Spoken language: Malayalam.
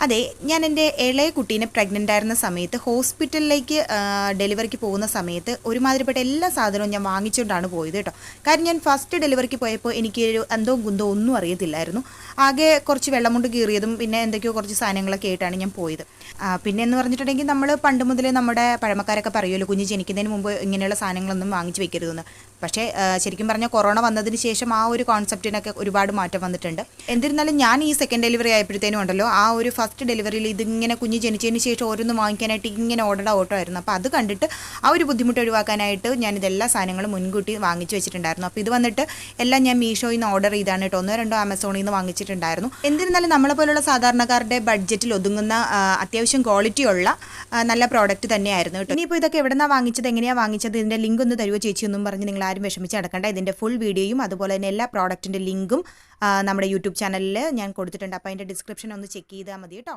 അതെ, ഞാൻ എൻ്റെ ഇളയ കുട്ടീനെ പ്രഗ്നൻ്റ് ആയിരുന്ന സമയത്ത് ഹോസ്പിറ്റലിലേക്ക് ഡെലിവറിക്ക് പോകുന്ന സമയത്ത് ഒരുമാതിരിപ്പെട്ട എല്ലാ സാധനവും ഞാൻ വാങ്ങിച്ചുകൊണ്ടാണ് പോയത് കേട്ടോ. കാരണം ഞാൻ ഫസ്റ്റ് ഡെലിവറിക്ക് പോയപ്പോൾ എനിക്ക് ഒരു എന്തോ കുന്തോ ഒന്നും അറിയത്തില്ലായിരുന്നു. ആകെ കുറച്ച് വെള്ളമുണ്ട് കീറിയതും പിന്നെ എന്തൊക്കെയോ കുറച്ച് സാധനങ്ങളൊക്കെ ആയിട്ടാണ് ഞാൻ പോയത്. പിന്നെ എന്ന് പറഞ്ഞിട്ടുണ്ടെങ്കിൽ നമ്മൾ പണ്ട് മുതലേ നമ്മുടെ പഴമക്കാരൊക്കെ പറയുമല്ലോ, കുഞ്ഞ് ജനിക്കുന്നതിന് മുമ്പ് ഇങ്ങനെയുള്ള സാധനങ്ങളൊന്നും വാങ്ങിച്ച് വെക്കരുതെന്ന്. പക്ഷേ ശരിക്കും പറഞ്ഞാൽ കൊറോണ വന്നതിന് ശേഷം ആ ഒരു കോൺസെപ്റ്റിനൊക്കെ ഒരുപാട് മാറ്റം വന്നിട്ടുണ്ട്. എന്നിരുന്നാലും ഞാൻ ഈ സെക്കൻഡ് ഡെലിവറി ആയപ്പോഴത്തേനും ഉണ്ടല്ലോ, ആ ഒരു ഫസ്റ്റ് ഡെലിവറിയിൽ ഇതിങ്ങനെ കുഞ്ഞ് ജനിച്ചതിന് ശേഷം ഓരോന്ന് വാങ്ങിക്കാനായിട്ട് ഇങ്ങനെ ഓട്ടോ ആയിരുന്നു. അപ്പോൾ അത് കണ്ടിട്ട് ആ ഒരു ബുദ്ധിമുട്ട് ഒഴിവാക്കാനായിട്ട് ഞാൻ ഇതെല്ലാ സാധനങ്ങളും മുൻകൂട്ടി വാങ്ങിച്ചു വെച്ചിട്ടുണ്ടായിരുന്നു. അപ്പോൾ ഇത് വന്നിട്ട് എല്ലാം ഞാൻ മീഷോയിൽ നിന്ന് ഓർഡർ ചെയ്താണ് കേട്ടോ. 1-2 ആമസോണിൽ നിന്ന് വാങ്ങിച്ചിട്ടുണ്ടായിരുന്നു. എന്നിരുന്നാലും നമ്മളെ പോലുള്ള സാധാരണക്കാരുടെ ബഡ്ജറ്റിൽ ഒതുങ്ങുന്ന അത്യാവശ്യം ക്വാളിറ്റിയുള്ള നല്ല പ്രോഡക്റ്റ് തന്നെയായിരുന്നു കേട്ടോ. ഇനിയിപ്പോൾ ഇതൊക്കെ എവിടെ നിന്നാണ് വാങ്ങിച്ചത്, എങ്ങനെയാണ് വാങ്ങിച്ചത്, ഇതിൻ്റെ ലിങ്ക് ഒന്ന് തരുമോ ചേച്ചി ഒന്നും പറഞ്ഞ് നിങ്ങൾ ആരും വിഷമിച്ച് നടക്കണ്ട. ഇതിൻ്റെ ഫുൾ വീഡിയോയും അതുപോലെ തന്നെ എല്ലാ പ്രോഡക്റ്റിൻ്റെ ലിങ്കും നമ്മുടെ യൂട്യൂബ് ചാനലിൽ ഞാൻ കൊടുത്തിട്ടുണ്ട്. അപ്പോൾ അതിൻ്റെ ഡിസ്ക്രിപ്ഷൻ ഒന്ന് ചെക്ക് ചെയ്താൽ മതി കേട്ടോ.